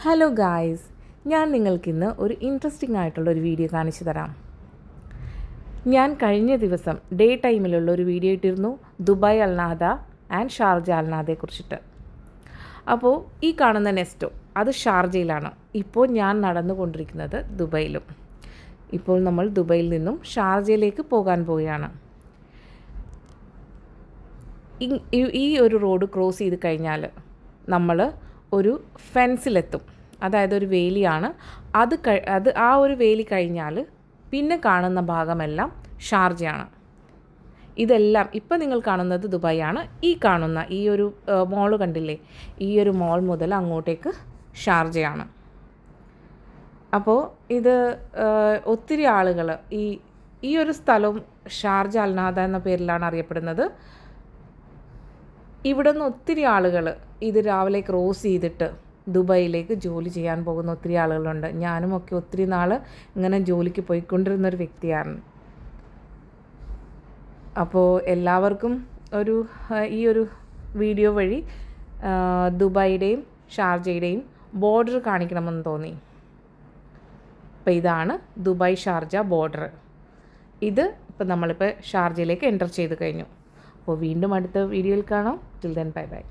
Hello guys, ഞാൻ നിങ്ങൾക്കിന്ന് ഒരു interesting ആയിട്ടുള്ളൊരു വീഡിയോ കാണിച്ചു തരാം. ഞാൻ കഴിഞ്ഞ ദിവസം ഡേ ടൈമിലുള്ള ഒരു വീഡിയോ ഇട്ടിരുന്നു ദുബായ് അൽനാദ ആൻഡ് ഷാർജ അൽനാദയെക്കുറിച്ചിട്ട്. അപ്പോൾ ഈ കാണുന്ന നെസ്റ്റോ അത് ഷാർജയിലാണ്. ഇപ്പോൾ ഞാൻ നടന്നുകൊണ്ടിരിക്കുന്നത് ദുബായിലും. ഇപ്പോൾ നമ്മൾ ദുബായിൽ നിന്നും ഷാർജയിലേക്ക് പോകാൻ പോവുകയാണ്. ഈ ഒരു റോഡ് ക്രോസ് ചെയ്ത് കഴിഞ്ഞാൽ നമ്മൾ ഒരു ഫെൻസിലെത്തും. അതായത് ഒരു വേലിയാണ്. അത് ആ ഒരു വേലി കഴിഞ്ഞാൽ പിന്നെ കാണുന്ന ഭാഗമെല്ലാം ഷാർജയാണ്. ഇതെല്ലാം ഇപ്പം നിങ്ങൾ കാണുന്നത് ദുബായാണ്. ഈ കാണുന്ന ഈ ഒരു മോൾ കണ്ടില്ലേ, ഈ ഒരു മോൾ മുതൽ അങ്ങോട്ടേക്ക് ഷാർജയാണ്. അപ്പോൾ ഇത് ഒത്തിരി ആളുകൾ ഈ ഒരു സ്ഥലവും ഷാർജ അൽനാദ എന്ന പേരിലാണ് അറിയപ്പെടുന്നത്. ഇവിടെ നിന്ന് ഒത്തിരി ആളുകൾ ഇത് രാവിലെ ക്രോസ് ചെയ്തിട്ട് ദുബായിലേക്ക് ജോലി ചെയ്യാൻ പോകുന്ന ഒത്തിരി ആളുകളുണ്ട്. ഞാനുമൊക്കെ ഒത്തിരി നാൾ ഇങ്ങനെ ജോലിക്ക് പോയിക്കൊണ്ടിരുന്നൊരു വ്യക്തിയാണ്. അപ്പോൾ എല്ലാവർക്കും ഈ ഒരു വീഡിയോ വഴി ദുബായിയുടെയും ഷാർജയുടെയും ബോർഡർ കാണിക്കണമെന്ന് തോന്നി. അപ്പോൾ ഇതാണ് ദുബായ് ഷാർജ ബോർഡർ. ഇപ്പം നമ്മളിപ്പോൾ ഷാർജയിലേക്ക് എൻ്റർ ചെയ്ത് കഴിഞ്ഞു. അപ്പോൾ വീണ്ടും അടുത്ത വീഡിയോയിൽ കാണാം. Till then bye bye.